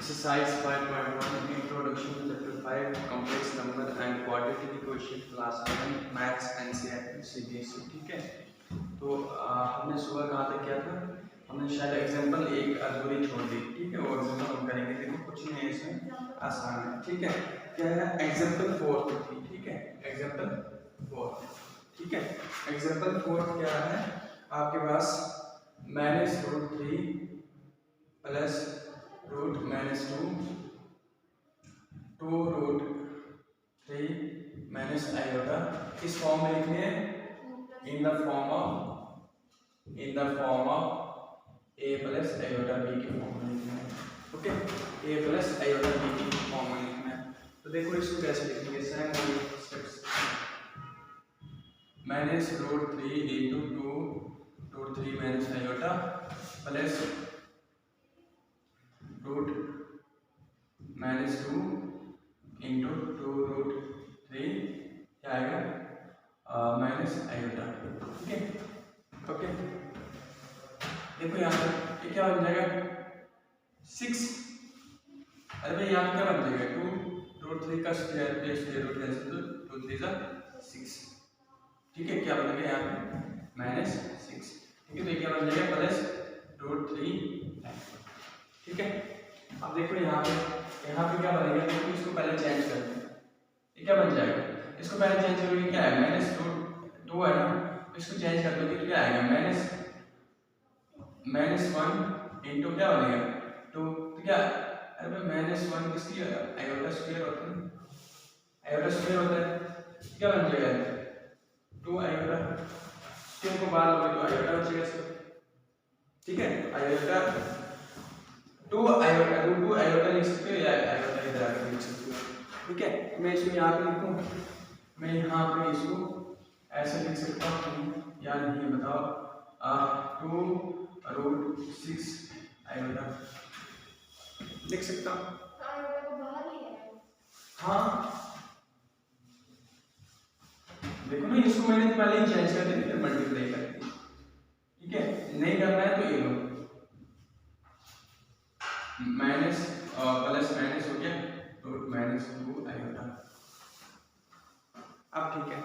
Exercise 5.1 Introduction to Chapter 5 Complex Number and Quadratic Equation Class 7 Maths NCERT CBSE। ठीक है, तो हमने सुबह कहाँ तक किया था? हमने शायद एग्जाम्पल एक अधूरी छोड़ दी। ठीक है, और हम करेंगे। देखो कुछ नहीं है इसमें, आसान है। ठीक है, क्या है? एग्जाम्पल 4 थी। ठीक है, एग्जाम्पल 4। ठीक है, एग्जाम्पल 4 क्या है आपके पास? -√3 प्लस √-2 2√3 माइनस आयोटा इस फॉर्म में लिखने हैं। In the form of a plus iota b के फॉर्म में लिखना है। Okay, a plus iota b के फॉर्म में लिखना है। तो देखो इसको कैसे लिखेंगे? Same steps. -√3 into 2√3 minus iota plus √-2 into 2√3 क्या आएगा? Minus iota. ठीक है, ओके। देखो यहाँ पर क्या बन जाएगा? 6। अरे भाई यहाँ क्या बन जाएगा? 2√3 का स्क्वायर प्लस रूट कैंसिल तो 2 3 6। ठीक है, क्या बनेगा यहाँ पे? -6। ठीक है, तो क्या बन जाएगा? प्लस √3। ठीक है, अब देखो यहाँ पे क्या बनेगा? देखो इसको पहले चेंज करते हैं। ये क्या बन जाएगा? इसको पहले चेंज करोगे, क्या है? -2 है ना, इसको चेंज कर दोगे तो क्या आएगा? -1 इंटू क्या बनेगा? 2। तो क्या? अरे भाई -1 किसकी आयोटा स्क्वायर होता है? आयोटा स्क्वायर होता है। क्या बन जाएगा? 2 आयोटा। स्क्वायर को बाहर लोगे तो आयोटा बचेगा सिर्फ। ठीक है, आयोटा 2 आयोटा √2 आयोटा लिख सकते हो या आयोटा इधर आके लिख सकते हो। ठीक है, मैं इसको यहाँ पे लिखूँ, मैं यहाँ पे इसको ऐसे लिख सकता हूँ या नहीं बताओ? 2√6 आयोटा लिख सकता हूँ। हाँ, देखो ना, इसको मैंने पहले ही चेंज कर दिया, फिर मल्टीप्लाई कर दिया। ठीक है, नहीं करना है तो ये लो, माइनस प्लस माइनस हो गया, √-2 आयोटा। अब ठीक है,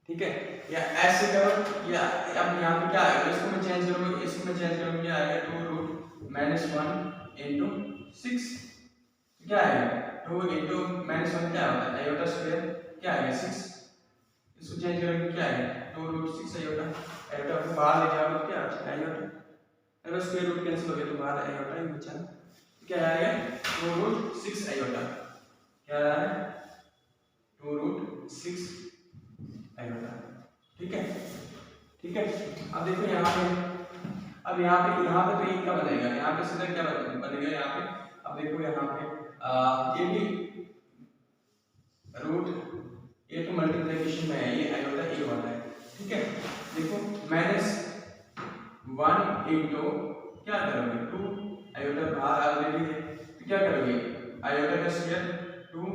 ठीक है, या ऐसे करो, या अब यहाँ पे क्या आएगा? इसको मैं चेंज करूँगा, क्या आएगा? 2√-1 इंटू 6 क्या आएगा? 2 इंटू -1 क्या होता है? आयोटा स्क्वायर क्या आएगा? 6। इसको चेंज करोगे क्या आएगा? 2√6 आयोटा। आयोटा को बाहर ले जाओगे तो क्या आता है? आयोटा। अगर स्क्वायर रूट कैंसिल हो गया तो बाहर आयोटा ही बचा। क्या आएगा? 2√6 आयोटा। क्या आ रहा है? 2√6 आयोटा। ठीक है, ठीक है। अब देखो यहाँ पे तो ये क्या बनेगा? यहाँ पे सीधा क्या बनेगा यहाँ पे? अब देखो यहाँ पे ये भी रूट, ये तो मल्टीप्लिकेशन में है, ये आयोटा ए वाला है। ठीक है, देखो -1 इंटू क्या करोगे? 2 आयोटा बाहर ऑलरेडी है, तो क्या करोगे? आयोटा का स्क्वायर 2।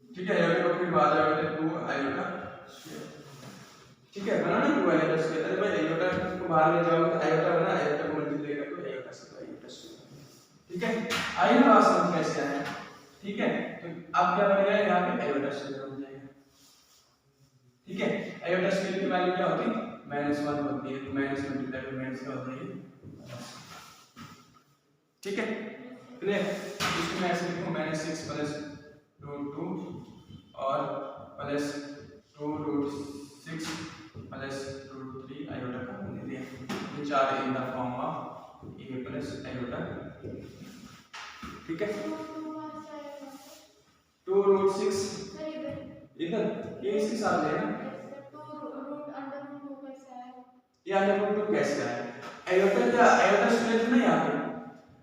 ठीक है, आयोटा को फिर बाहर आयोटा 2 आयोटा स्क्वायर। ठीक है, बना ना 2 आयोटा स्क्वायर। अरे भाई आयोटा को बाहर ले जाओगे तो आयोटा बना, आयोटा को मल्टीप्लाई करो आयोटा से आयोटा स्क्वायर। ठीक है, आई ना बात समझ कैसे आया? ठीक है, तो अब क्या बनेगा? यहाँ पे आयोटा स्क्वायर बन जाएगा। ठीक है, आयोटा स्क्वायर की वैल्यू क्या होती है? -1 होती है, तो माइनस मल्टीप्लाई बाय माइनस क्या होता है? ठीक है, क्लियर? इसको मैं ऐसे लिखूं, -6 प्लस √2 और प्लस 2√6 प्लस √3 आयोटा का बन दिया। ये 4 in the form of a plus iota. ठीक है, 2√6 इधर ये इसके साथ है ना, ये √2 कैसे आया? आयोटा क्या? आयोटा स्क्वायर नहीं यहाँ पे।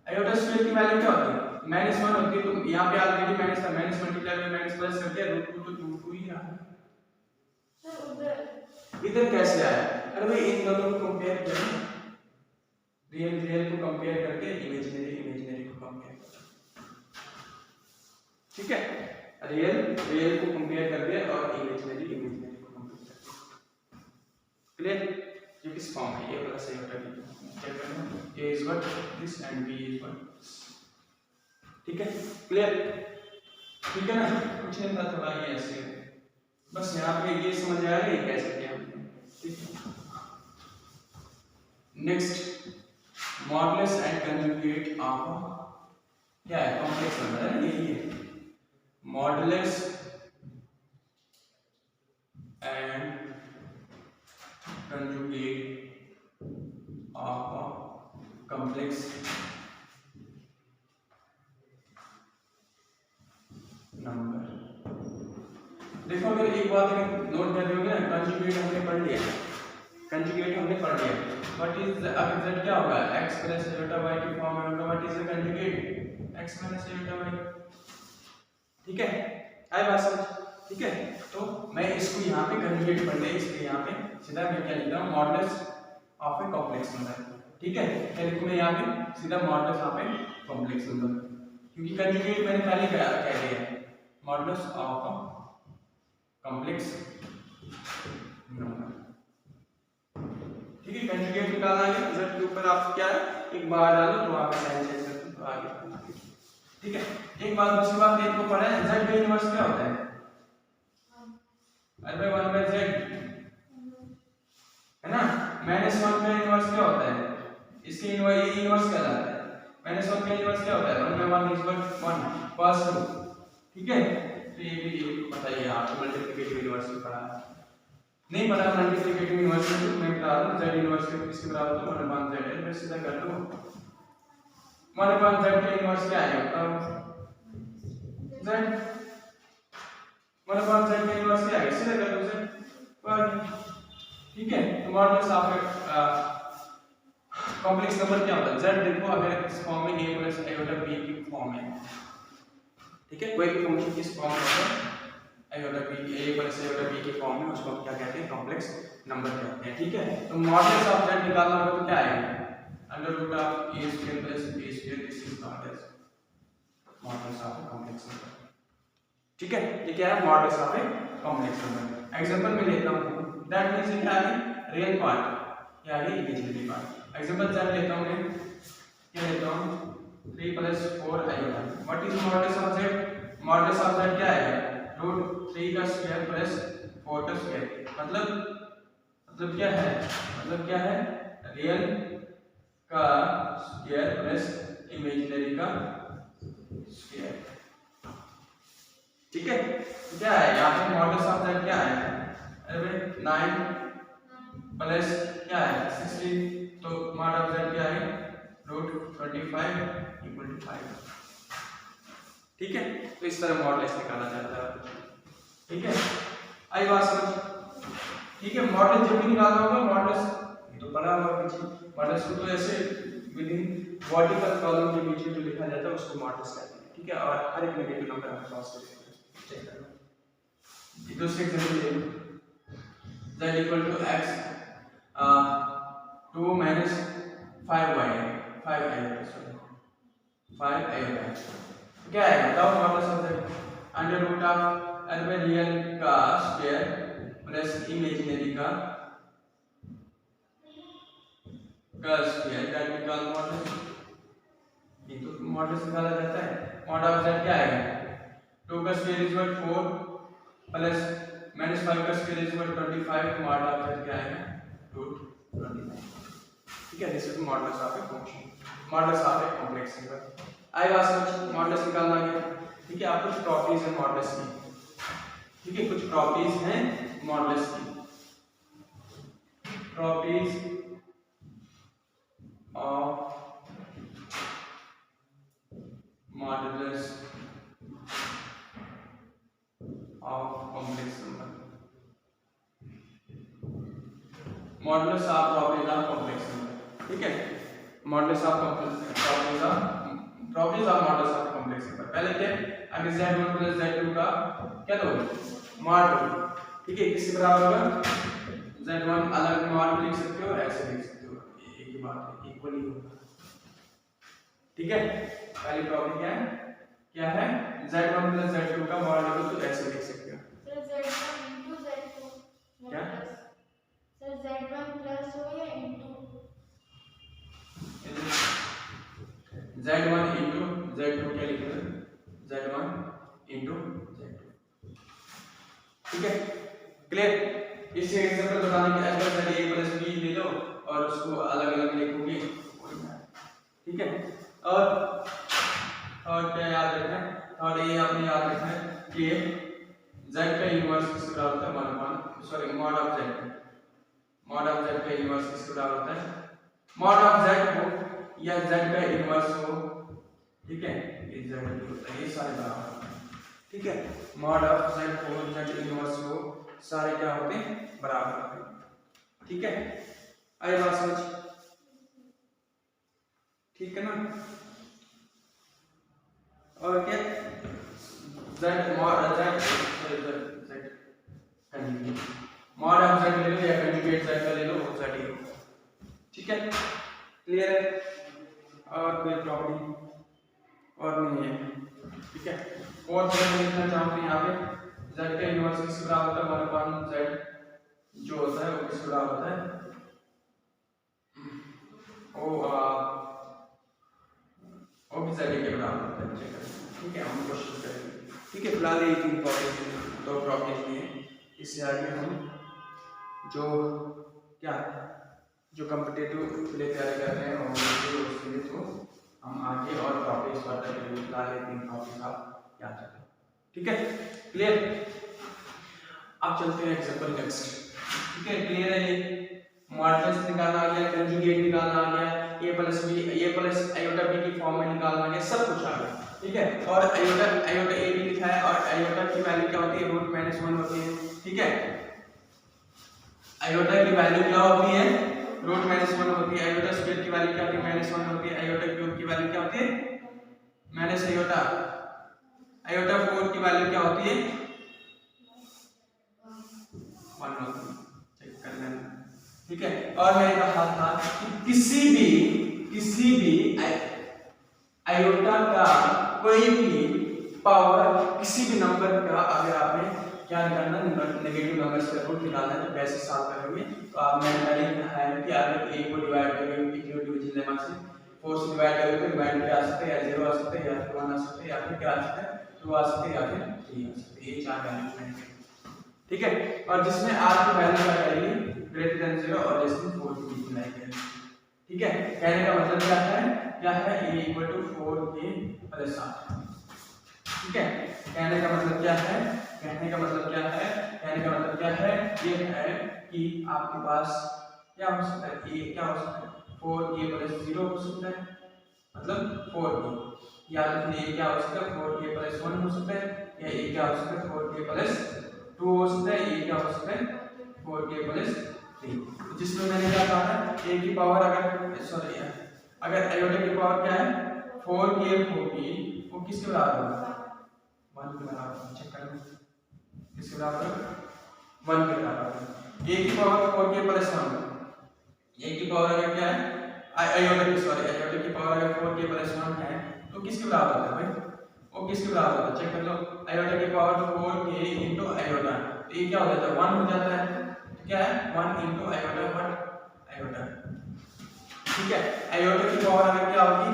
आयोटा स्क्वायर की वैल्यू क्या होती है? -1 होती है, तो यहाँ पे ऑलरेडी माइनस था, minus multiply by minus plus कर दिया, √2 तो √2 ही रहा। इधर कैसे आया? अरे भाई इन दोनों को कंपेयर करें, रियल को कंपेयर करके इमेजिनरी को कंपेयर करें। ठीक है, रियल को कंपेयर करके और इमेजिनरी को कंपेयर करके। क्लियर? ये किस फॉर्म है? ये प्लस आयोटा b। चेक करना, a is what this and b is what this। ठीक है, क्लियर? ठीक है ना, कुछ नहीं था, थोड़ा ये ऐसे बस यहाँ पे ये समझ आया ये कैसे किया हमने, ठीक है। Next modulus and conjugate of क्या है, कॉम्प्लेक्स नंबर है, यही है modulus and conjugate of complex number. देखो अगर एक बात नोट कर रहे हो ना, कंजुगेट हमने पढ़ लिया, कंजुगेट हमने पढ़ लिया, व्हाट इज अब z क्या होगा, x प्लस डेल्टा y की फॉर्म में होगा, what is the conjugate x minus delta y, ठीक है, आई बात समझ, ठीक है। तो मैं इसको यहाँ पे कंजुगेट पढ़ लिया, इसलिए यहाँ पे सीधा मैं क्या लिखता हूँ, modulus of a complex number, ठीक है। क्या लिखूँ मैं यहाँ पे सीधा modulus of a complex number, क्योंकि कंजुगेट मैंने पहले कह दिया है, modulus of a complex number, ठीक है। कंजुगेट निकालना है, z के ऊपर आप क्या है एक बार डालो तो आप साइन चेंज कर दो, आगे, ठीक है। एक बात, दूसरी बात एक को पढ़ा है, z का इनवर्स क्या होता है, अरे भाई 1/z है ना, -1 का इनवर्स क्या होता है, इसके इनवर्स क्या आता है, -1 का इनवर्स क्या होता है, 1/1 इज 1 cos 2, ठीक है। तो ये भी बताइए, आपको मल्टीप्लिकेटिव इनवर्स भी पढ़ा है, नहीं पता मल्टीप्लिकेटिव इनवर्स तो मैं बता दूं, z इनवर्स किसके बराबर होता है, 1/z है, मैं सीधा कर दूं 1/z का इनवर्स क्या आएगा, z 1/z का इनवर्स क्या आएगा, सीधा कर दो z, ठीक है। तो मॉडुलस ऑफ कॉम्प्लेक्स नंबर क्या होता है, z देखो अगर इस फॉर्म में a प्लस आयोटा b की फॉर्म है, ठीक है, कोई भी फंक्शन किस फॉर्म में होता है, iota b a plus iota b की फॉर्म में, उसको क्या कहते हैं, कॉम्प्लेक्स नंबर कहते हैं, ठीक है। तो मॉडुलस ऑफ z निकालना होगा तो क्या आएगा, under root of a square plus b square, this is not as modulus of complex number, ठीक है। ये क्या है, modulus of a complex number. Example में लेता हूं, दैट मींस क्या है, रियल पार्ट या है इमेजिनरी पार्ट। एग्जांपल z लेता हूं मैं, क्या लेता हूं 3 + 4 iota, what is modulus of z, modulus of z क्या है, √3 का स्क्वायर प्लस 4 का स्क्वायर, मतलब क्या है, मतलब क्या है, रियल का स्क्वायर प्लस इमेजिनरी का स्क्वायर, ठीक है। क्या है यहाँ पे मॉडुलस ऑफ z क्या है, अरे 9 प्लस क्या है 16, तो मॉड ऑफ z क्या है √25 = 5, ठीक है। तो इस तरह मॉडुलस निकाला जाता है, ठीक है, आई बात समझ, ठीक है। मॉडुलस जब भी निकालना होगा, मॉडुलस तो पढ़ा होगा पीछे, मॉडुलस को तो ऐसे विद इन वर्टिकल कॉलम के बीच में जो लिखा जाता है उसको मॉडुलस कहते हैं, ठीक है। और हर एक नेगेटिव नंबर हमें क्रॉस करते हैं, चेक करो, ये दूसरे एग्जांपल ले लो, z = x 2 - 5y 5 आएगा, सॉरी 5 आएगा, क्या है बताओ, modulus of z under root of अरे रियल का स्क्वायर प्लस इमेजिनरी का square, that we call modulus, ये तो मॉडुलस निकाला जाता है। मॉड ऑफ z क्या आएगा, 2 का स्क्वायर इज 4 प्लस -5 का square is 25, mod of z क्या आएगा √25, ठीक है। This is modulus of a function, modulus of a complex number. आई बात समझ, मॉडुलस निकालना है, ठीक है। आप कुछ प्रॉपर्टीज हैं मॉडुलस की, ठीक है, कुछ प्रॉपर्टीज हैं मॉडुलस की, properties of modulus of complex number, modulus of properties of complex number, ठीक है। Modulus of properties of modulus of complex number, पहले क्या, अगर z1 + z2 का क्या दोगे मॉड, ठीक है, किसके बराबर होगा, z1 अलग मॉड लिख सकते हो, ऐसे लिख सकते हो, एक ही बात है, इक्वल ही होगा, ठीक है। पहली प्रॉपर्टी क्या है z1 + z2 का मॉड लिखो तो ऐसे लिख सकते हो, सर z1 * z2 क्या सर z1 प्लस हो या इनटू, z1 * z2 क्या लिखेंगे, इंटू जेड। ठीक है, क्लियर। इसे एग्जांपल बताने के एज वेल ए प्लस बी ले लो और उसको अलग अलग लिखोगे, ठीक है। और क्या याद रखना है, और ये आपने याद रखना है कि z का इनवर्स किसके बराबर होता है, मॉड ऑफ z का इनवर्स किसके बराबर होता है, मॉड ऑफ z हो या z का इनवर्स हो, ठीक है, ये z भी होता है, ये सारे बराबर होते हैं, ठीक है। मॉड ऑफ z हो, z इनवर्स हो, सारे क्या होते हैं, बराबर होते हैं, ठीक है। आई बात समझ, ठीक है ना। और क्या z मॉड ऑफ z ले लो या कंजुगेट z का ले लो, वो z ही हो, ठीक है, क्लियर है। और कोई प्रॉब्लम और नहीं है, ठीक है। और थोड़ा लिखना चाहूँ तो यहाँ पे z का इनवर्स किसके बराबर होता है, 1/z जो होता है वो किसके बराबर होता है, वो भी z के बराबर होता है, ठीक है। हम कोशिश करेंगे, ठीक है। फिलहाल ये तीन प्रॉपर्टीज, दो प्रॉपर्टीज हैं, इससे आगे हम जो क्या जो कॉम्पिटिटिव के लिए तैयारी कर रहे हैं और उसके लिए तो हम आगे और प्रॉपर्टीज पढ़ते हैं, फिलहाल ये तीन प्रॉपर्टीज आप याद रखें, ठीक है, क्लियर। अब चलते हैं एग्जांपल नेक्स्ट, ठीक है, क्लियर है। ये मॉडुलस निकालना आ गया, कंजुगेट निकालना आ गया, a प्लस आयोटा b की फॉर्म में निकालना आ गया, सब कुछ आ गया, ठीक है। और आयोटा a भी लिखा है और आयोटा की वैल्यू क्या होती है, √-1 होती है, ठीक है। आयोटा की वैल्यू क्या होती है, √-1 होती है। आयोटा स्क्वायर की वैल्यू क्या होती है, -1 होती है। आयोटा क्यूब की वैल्यू क्या होती है, माइनस आयोटा। आयोटा 4 की वैल्यू क्या होती है, 1 होती है, चेक कर लेना, ठीक है। और मैंने कहा था कि किसी भी आयोटा का कोई भी पावर किसी भी नंबर का अगर आपने क्या निकालना, नेगेटिव नंबर्स का रूट निकालना है तो वैसे सॉल्व करोगे। तो आप मैंने पहले कहा है कि अगर a को डिवाइड करोगे डिविजन लेमा से 4 से डिवाइड करोगे तो डिवाइड क्या आ सकता है, या 0 आ सकता है, या फिर 1 आ सकता है, या फिर क्या आ सकता है, 2 आ सकते हैं, या फिर 3 आ सकते हैं, ये चार वैल्यूज हैं, ठीक है। और जिसमें r की वैल्यू क्या करेगी, ग्रेटर देन 0 और लेस देन 4 के बीच में लाएंगे, ठीक है। कहने का मतलब क्या है a equal to 4k plus 8, ठीक है। कहने का मतलब क्या है, कहने का मतलब क्या है, ये है कि आपके पास क्या हो सकता है, a क्या हो सकता है, 4k प्लस 0 हो सकता है, मतलब 4k, या फिर a क्या हो सकता है, 4k प्लस 1 हो सकता है, या a क्या हो सकता है, 4k प्लस 2 हो सकता है, a क्या हो सकता है, 4k प्लस 3। जिसमें मैंने क्या कहा था, a की पावर अगर आयोटा की पावर क्या है 4k होगी, वो किसके बराबर होगा, 1 के बराबर, चेक कर लो, किसके बराबर, 1 के बराबर। a की पावर 4k प्लस 1, a की पावर अगर क्या है, आयोटा की पावर अगर 4k प्लस 1 है तो किसके बराबर होता है भाई, वो किसके बराबर होता है, चेक कर लो। आयोटा की पावर 4k इनटू आयोटा, तो ये क्या हो जाता है, 1 हो जाता है, तो क्या है 1 इनटू आयोटा, 1 आयोटा, ठीक है। आयोटा की पावर अगर क्या होगी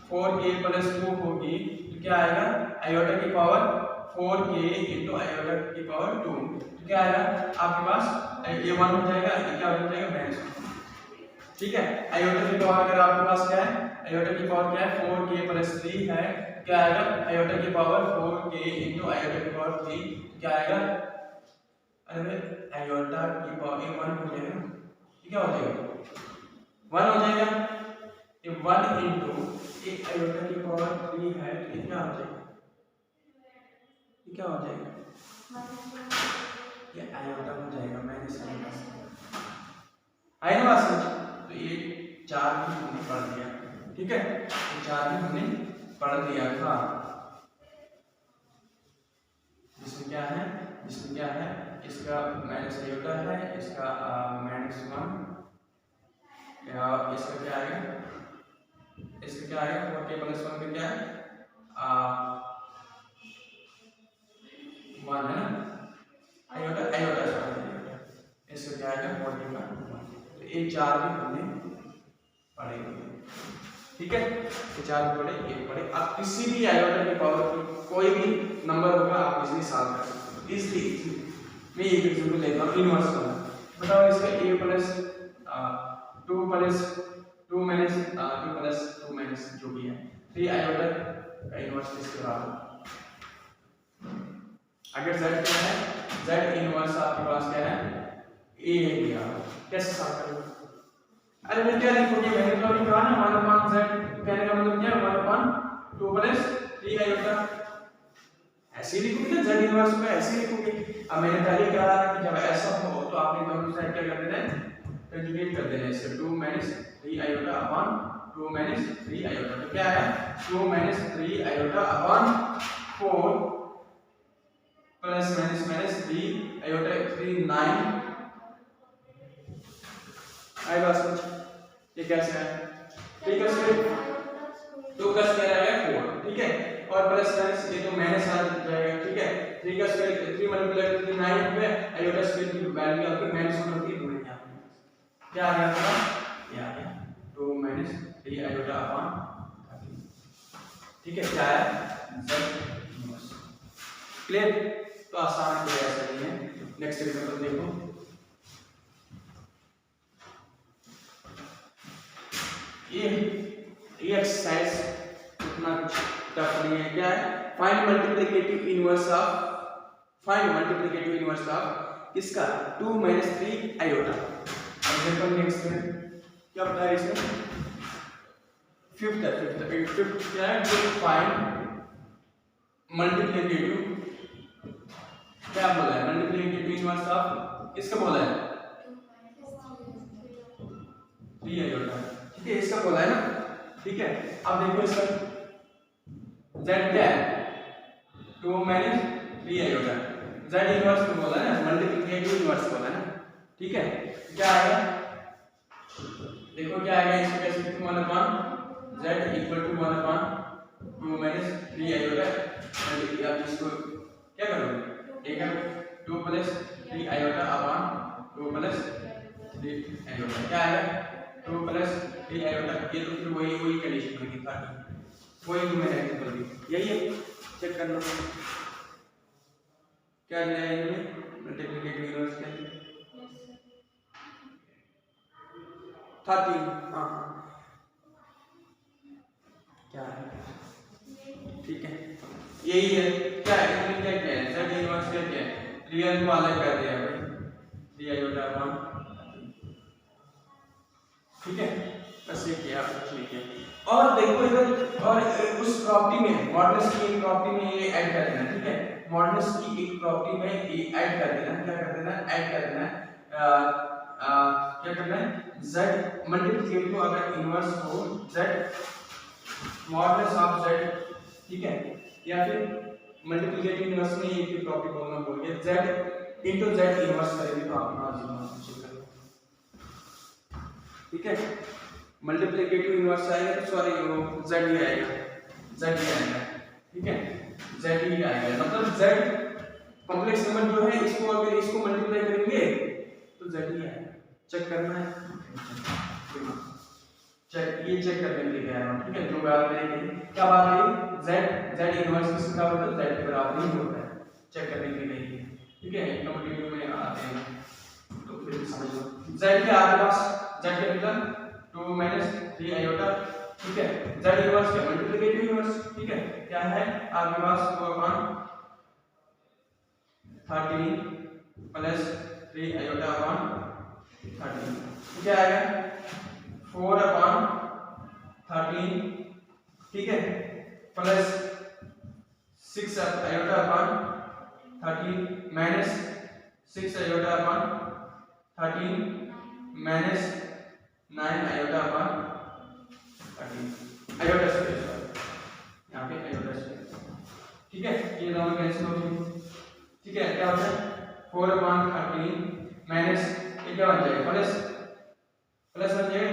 4k प्लस 2 होगी तो क्या आएगा, आयोटा की पावर 4k इनटू आयोटा की पावर 2, तो क्या आएगा आपके पास, ये 1 हो जाएगा, ये क्या हो जाएगा -1, ठीक है। आयोटा की पावर अगर आपके पास क्या है, आयोटा की पावर क्या है 4k प्लस 3 है, क्या आएगा, आयोटा की पावर 4k इनटू आयोटा की पावर 3, क्या आएगा, अरे आयोटा की पावर 1 हो जाएगा, क्या हो जाएगा 1 हो जाएगा, ये 1 इनटू एक आयोटा की पावर 3 है, तो ये क्या हो जाएगा, ये क्या हो जाएगा, ये आयोटा हो जाएगा माइनस आयोटा, आया ना बात समझ। तो ये 4 भी हमने पढ़ लिया, ठीक है, ये 4 भी हमने पढ़ लिया था, जिसमें क्या है, इसका माइनस आयोटा है, इसका -1, इसका क्या आएगा, 4k प्लस 1 का क्या है 1 है ना, आयोटा इसका क्या आएगा 4k का 1, तो ये 4 भी हमने पढ़े, ठीक है, तो 4 पड़े 1 पड़े। आप किसी भी आयोटा की पावर की कोई भी नंबर होगा आप इजीली सॉल्व कर सकते हो, इजीली। मैं एक एग्जांपल लेता हूँ इनवर्स वाला। बताओ इसका a plus 2 plus 2 minus 2 plus 2 minus जो भी है 3 आयोटा का इनवर्स किसके बराबर? अगर z क्या है, z इनवर्स आपके पास क्या है, a है दिया, कैसे सॉल्व करोगे? अरे मैं क्या लिखोगे, मैंने तो अभी कहा ना 1 upon z, कहने का मतलब क्या है 1 upon 2 प्लस 3 आयोटा, ऐसे ही लिखोगे ना z इनवर्स में, ऐसे ही लिखोगे। अब मैंने पहले कहा कि जब ऐसा हो तो आपने दोनों साइड क्या कर देना है, कंजुगेट कर देना है इससे, 2 minus 3 iota upon 2 minus 3 iota, तो क्या है 2 minus 3 iota upon 4 plus minus minus 3 iota 3 9 आएगा समझ? ये कैसे है, ठीक है स्क्वायर 2 का स्क्वायर आएगा 4, ठीक है, और प्लस माइनस ये तो माइनस आ जाएगा, ठीक है, 3 का स्क्वायर 3 मल्टीप्लाई 3 9 पे आयोटा स्क्वायर की वैल्यू आपकी माइनस 1 होती है, दूर है क्या आ गया आपका, ये आ गया 2 माइनस 3 आयोटा अपॉन 13, ठीक है, क्या है z इनवर्स। क्लियर? तो आसान है, कोई ऐसा नहीं है। नेक्स्ट एग्जांपल देखो, ये एक्सरसाइज उतना टफ नहीं है, क्या है, फाइंड मल्टीप्लिकेटिव इनवर्स ऑफ किसका 2 माइनस 3 आयोटा। एग्जांपल नेक्स्ट में क्या बताया इसमें, फिफ्थ क्या है, फाइंड मल्टीप्लिकेटिव, क्या बोला है, मल्टीप्लिकेटिव इनवर्स ऑफ किसका बोला है 3 आयोटा, ठीक है, इसका बोला है ना, ठीक है। अब देखो इसका z क्या है 2 माइनस 3 आयोटा, z इनवर्स में बोला है ना, मल्टीप्लिकेटिव इनवर्स बोला है ना, ठीक है, क्या आएगा देखो क्या आएगा, इसको कैसे लिखूं 1 upon z equal to 1 upon 2 minus 3 iota, आप इसको क्या करोगे, एक 2 plus 3 iota upon 2 plus 3 iota, क्या आएगा 2 प्लस 3 आयोटा, ये तो फिर वही कंडीशन बनेगी, 30 वही मैंने एग्जांपल दी, यही है, चेक कर लो क्या दिया है इन्होंने, मल्टीप्लिकेटिव इनवर्स क्या है 30, हाँ क्या है, ठीक है, यही है, क्या है इन्होंने क्या किया है, z इनवर्स क्या किया है, रियल को अलग कर दिया भाई 3 आयोटा अपॉन, ठीक है, बस ये किया, कुछ नहीं किया। और देखो इधर, और उस प्रॉपर्टी में मॉडुलस की एक प्रॉपर्टी में ये ऐड कर देना, ठीक है, मॉडुलस की एक प्रॉपर्टी में ये ऐड कर देना, क्या कर देना, ऐड कर देना, क्या करना है, z मल्टीप्लिकेटिव को अगर इनवर्स हो z मॉडुलस ऑफ z, ठीक है, या फिर मल्टीप्लिकेटिव इनवर्स में एक प्रॉपर्टी बोलना भूल गए, z इनटू z इनवर्स करेंगे तो आपका आंसर, ठीक है, मल्टीप्लिकेटिव इनवर्स आएगा तो सॉरी वो z ही आएगा, ठीक है, z ही आएगा, मतलब z कॉम्प्लेक्स नंबर जो है इसको अगर इसको मल्टीप्लाई करेंगे तो z ही आएगा, चेक करना है, चेक करने के लिए कह रहा हूं, ठीक है, जो बात करेंगे क्या बात है, z इनवर्स किसके बराबर होता है, z के बराबर ही होता है, चेक करने के लिए, ठीक है, कॉम्पिटिटिव में आते हैं तो फिर समझ लो, z के आपके पास z के मतलब 2 माइनस 3 आयोटा, ठीक है, z इनवर्स क्या मल्टीप्लिकेटिव इनवर्स, ठीक है, क्या है आपके पास 2 अपॉन 13 प्लस 3 आयोटा अपॉन 13, क्या आएगा 4 अपॉन 13, ठीक है, plus 6 iota upon 13 minus 6 iota upon 13 minus 9 iota upon 13 iota square, यहाँ पे आयोटा स्क्वायर, ठीक है, ये दोनों कैंसिल हो गए, ठीक है, क्या होता है 4 अपॉन 13 माइनस ये क्या बन जाएगा प्लस बन जाएगा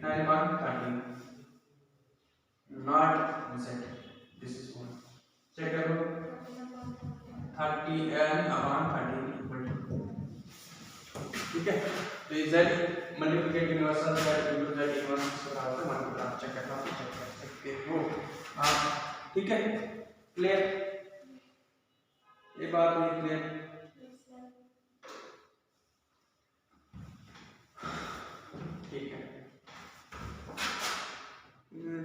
9 upon 13, not z, this is 1, check करो 30 अपॉन 13 इक्वल टू, ठीक है, तो z multiplicative duplicate universal z into z inverse किस बराबर है 1 के बराबर चेक करना तो चेक कर सकते हो आप। ठीक है, क्लियर, ये बात नहीं क्लियर? ठीक है,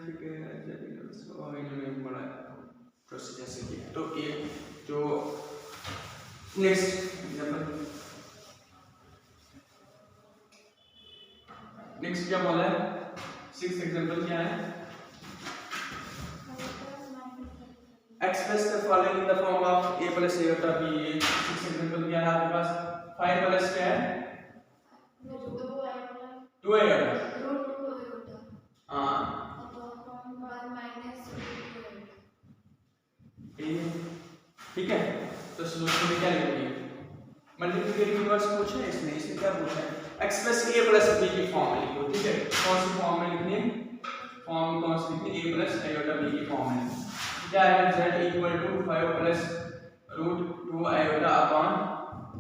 ठीक है, और इन्होंने बड़ा प्रोसीजर से किया। तो ये जो नेक्स्ट एग्जांपल, नेक्स्ट क्या बोला है, 6th एग्जांपल क्या है, express the following in the form of a plus a iota b। 6th example क्या है आपके पास, 5 प्लस क्या है 2 iota, हाँ ठीक है। तो सॉल्यूशन में क्या लिखोगे, मल्टीप्लिकेटिव इनवर्स पूछा है इसमें, इसमें क्या पूछा है, एक्सप्रेस a प्लस b की फॉर्म में लिखो। ठीक है, कौन सी फॉर्म में लिखनी है, फॉर्म कौन सी लिखनी है, a प्लस iota b की फॉर्म में। क्या है, z equal to 5 plus root 2 iota upon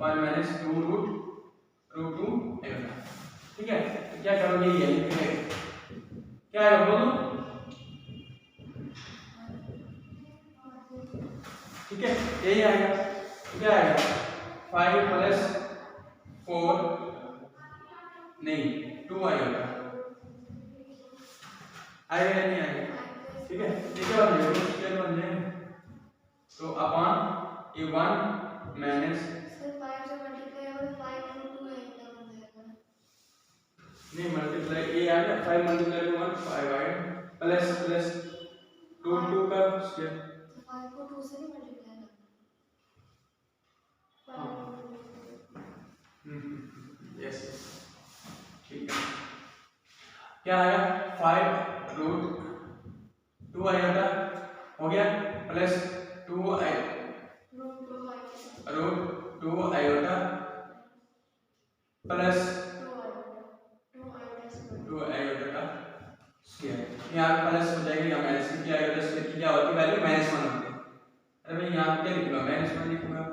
1 minus 2 root 2 iota। ठीक है, तो क्या करोगे, ये लिखेंगे, क्या है बोलो, ठीक है, यही आएगा। क्या आएगा, 5 प्लस 4 नहीं 2 iota आएगा या नहीं आएगा, ठीक है, ये क्या बन जाएगा, स्क्वायर बन जाएगा। तो अपॉन ये 1 माइनस नहीं मल्टीप्लाई, ये आ गया 5 मल्टीप्लाई 1 5 आएगा, प्लस प्लस 2 का स्क्वायर, 5 को 2 से नहीं मल्टीप्लाई करना। यस ठीक है, क्या आया 5 रूट 2 आइटा हो गया plus 2 root 2 iota plus 2 iota का स्क्वायर, यहाँ प्लस हो जाएगी, यहाँ माइनस की आइटा स्क्वायर की क्या होती है वैल्यू -1 होती है। अरे भाई यहाँ पे क्या लिखूंगा, -1 लिखूंगा,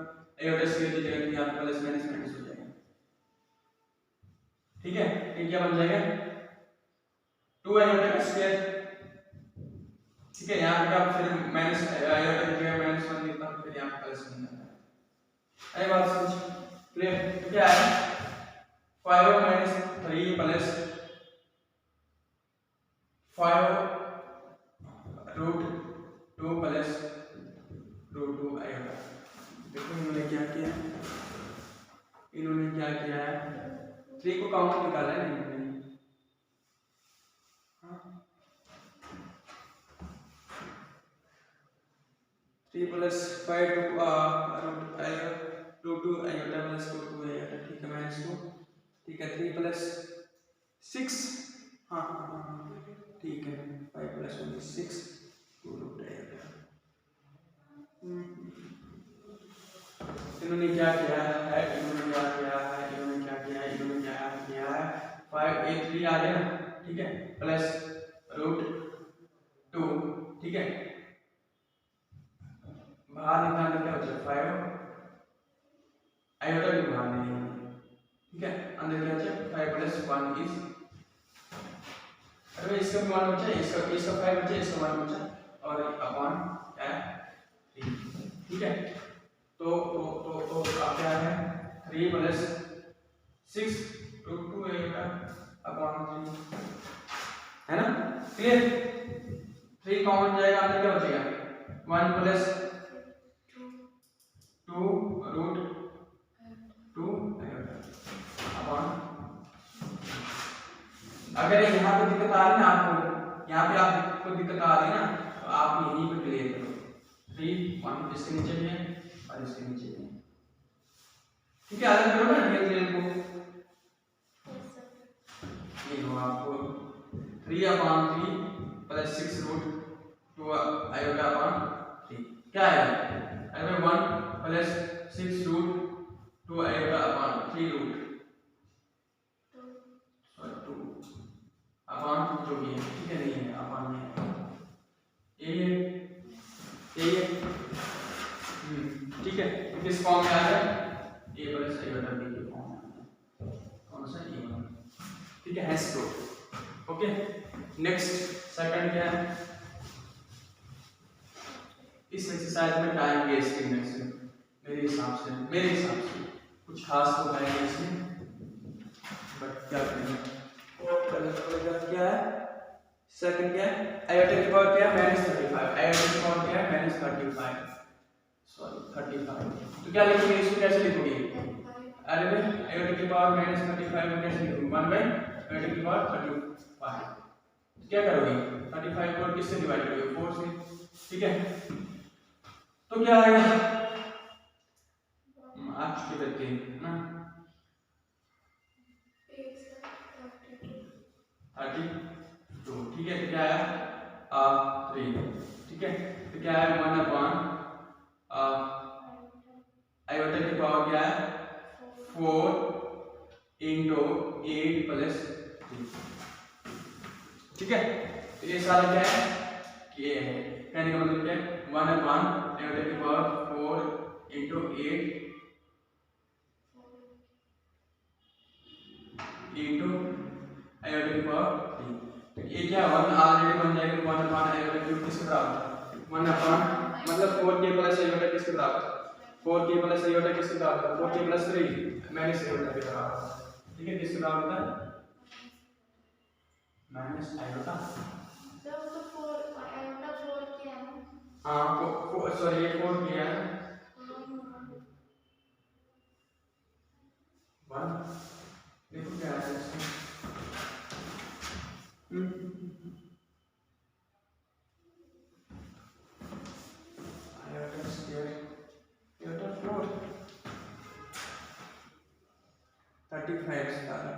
आइटा स्क्वायर की जगह यहाँ प्लस माइनस हो जाएगा। ठीक है, ये क्या बन जाएगा 2 आइटा का स्क्वायर। ठीक है, यहाँ पे आप फिर माइनस आइटा की जगह -1 लिखता हूँ, फिर यहाँ प्लस बन जाता है। अरे बात समझ क्लियर, तो क्या है 5 minus 3 plus 5 root 2 plus root 2 iota. देखो इन्होंने क्या किया, इन्होंने क्या किया है 3 को काउंट निकाला है इन्होंने, 3 plus 5 root 2 iota plus 2 iota, ठीक है माइनस 2, ठीक है 3 प्लस 6 हाँ ठीक है 5 प्लस 1 6 2 रूट आइटा। इन्होंने क्या किया है, इन्होंने क्या किया है, इन्होंने क्या किया है, इन्होंने क्या किया है 5 a 3 आ गया, ठीक है प्लस रूट 2, ठीक है बाहर निकालने क्या बचा 5 आइटा भी बाहर नहीं है, ठीक है अंदर क्या बचा 5 प्लस 1 इज, अरे इसका भी 1 बचा, इसका 5 बचा, इसका 1 बचा और अपॉन क्या है 3, ठीक है तो अब क्या है 3 प्लस 6 रूट 2 आइटा अपॉन 3 है ना, क्लियर। 3 कॉमन जाएगा, अंदर क्या बचेगा 1 प्लस 2 रूट 2 अपॉन, अगर यहाँ पे दिक्कत आ रही ना आपको, यहाँ पे आपको दिक्कत आ रही ना तो आप यहीं पे क्लियर करो, 3 1 इसके नीचे भी है और इसके नीचे भी है, ठीक है अलग करो ना रियल को, ये लो आपको 3 upon 3 plus 6 root 2 iota upon 3 क्या है, अरे 1 plus 6 root 2 iota upon 3 root 2 upon जो भी है, ठीक है नहीं है अपॉन में ये ठीक है, तो किस फॉर्म में आ गया a प्लस आइटा b के फॉर्म में, कौन सा ये, ठीक है s root. Okay, next second क्या है, इस एक्सरसाइज में टाइम वेस्टिंग मैक्सिमम मेरे हिसाब से कुछ खास तो है नहीं इसमें, बट क्या करें करना पड़ेगा। क्या है सेकंड, क्या है आयोटा की पावर क्या है -35, आयोटा की पावर क्या है -35, सॉरी 35। तो क्या लिखोगे इसको, कैसे लिखोगे? अरे भाई आयोटा की पावर -35 में कैसे लिखोगे? 1 बाय आयोटा की पावर 35। तो क्या करोगे 35 को किससे डिवाइड करोगे? 4 से। ठीक है, तो क्या आएगा आज के बच्चे ना 32। ठीक है, तो क्या आया 3। ठीक है, तो क्या है 1 अपॉन आयोटा की पावर क्या है 4 इंटू 8 प्लस 3। ठीक है, तो ये सारा क्या है कि कहने का मतलब क्या है 1 अपॉन आयोटा की पावर 4 इंटू 8 इंटू आयोटा की पावर 3। तो ये क्या 1 ऑलरेडी बन जाएगा 1 अपॉन आयोटा क्यूब किसके बराबर 1 अपॉन मतलब 4k प्लस आयोटा किसके बराबर 4k प्लस आयोटा किसके बराबर 4k प्लस 3 माइनस आयोटा के बराबर। ठीक है, किसके बराबर होता है माइनस आयोटा। तो 4 आयोटा 4 क्या है? हाँ सॉरी ये 4 किया है 1। देखो क्या है इसमें आयोटा स्क्वायर आयोटा 4 35 सारा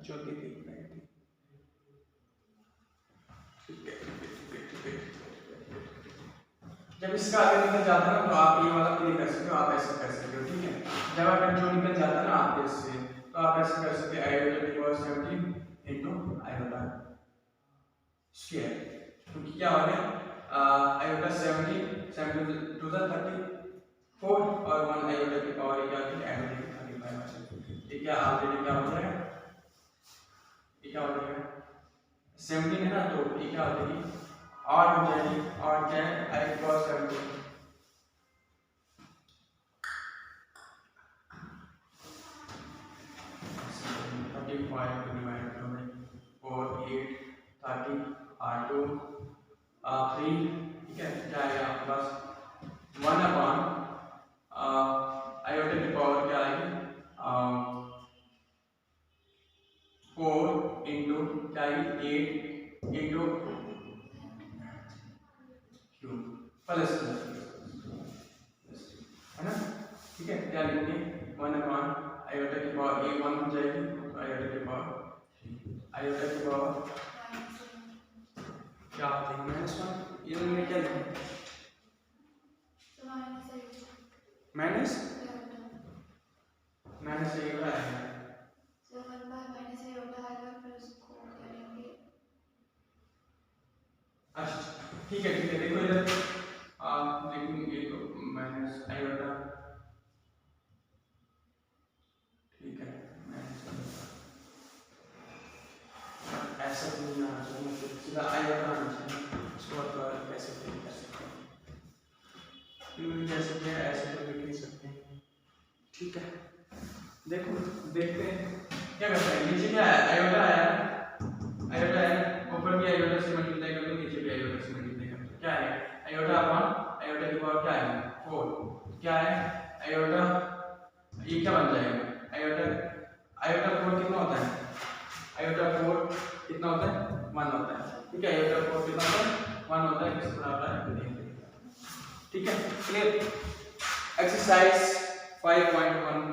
चौथी थी। जब इसका आगे निकल जाता है ना तो आप ये वाला नहीं कर सकते हो, आप ऐसे कर सकते हो। ठीक है, जब आप जो निकल जाता है ना आपके इससे तो आप ऐसे कर सकते हो आयोटा की पावर 17 इनटू आयोटा स्क्वायर। क्योंकि क्या हो गया आयोटा 70 टू द 34 और 1 आयोटा की पावर क्या होती है ऐड होगी 35। ये क्या ऑलरेडी क्या हो जाएगा, ये क्या हो जाएगा 17 है ना, तो ये क्या हो जाएगी 8 हो जाएगी। और क्या है आई की पावर 17 35 डिवाइड करोगे 4 8 30 R2 3। ठीक है, क्या आएगा आपके पास 1 अपॉन आयोटा की पावर क्या आएगी 4 इंटू क्या आएगी 8 इंटू प्लस है ना। ठीक है, क्या लिखेंगे 1 अपॉन आयोटा की पावर ये 1 हो जाएगी तो आयोटा की पावर आयोटा की पावर क्या होता है -1। ये में क्या लिखें माइनस आयोटा आएगा। अच्छा ठीक है देखो इधर लिखेंगे तो माइनस आयोटा। ठीक है ऐसा नहीं आना चाहिए, सीधा आयोटा आना चाहिए। इसको आप कैसे कर सकते हैं जैसे ऐसे तो लिख नहीं सकते। ठीक है, देखो देखते हैं क्या करता है। नीचे क्या है आयोटा आया आयोटा है, ऊपर भी आयोटा से मल्टीप्लाई कर दो, नीचे भी आयोटा से मल्टीप्लाई कर दो। क्या है आयोटा अपॉन आयोटा की पावर क्या है 4। क्या है आयोटा ये क्या बन जाएगा आयोटा 4 कितना होता है आयोटा 4 कितना होता है 1 होता है। ठीक है, आयोटा 4 कितना होता है 1 होता है, किस बराबर है। ठीक है, क्लियर। एक्सरसाइज 5.1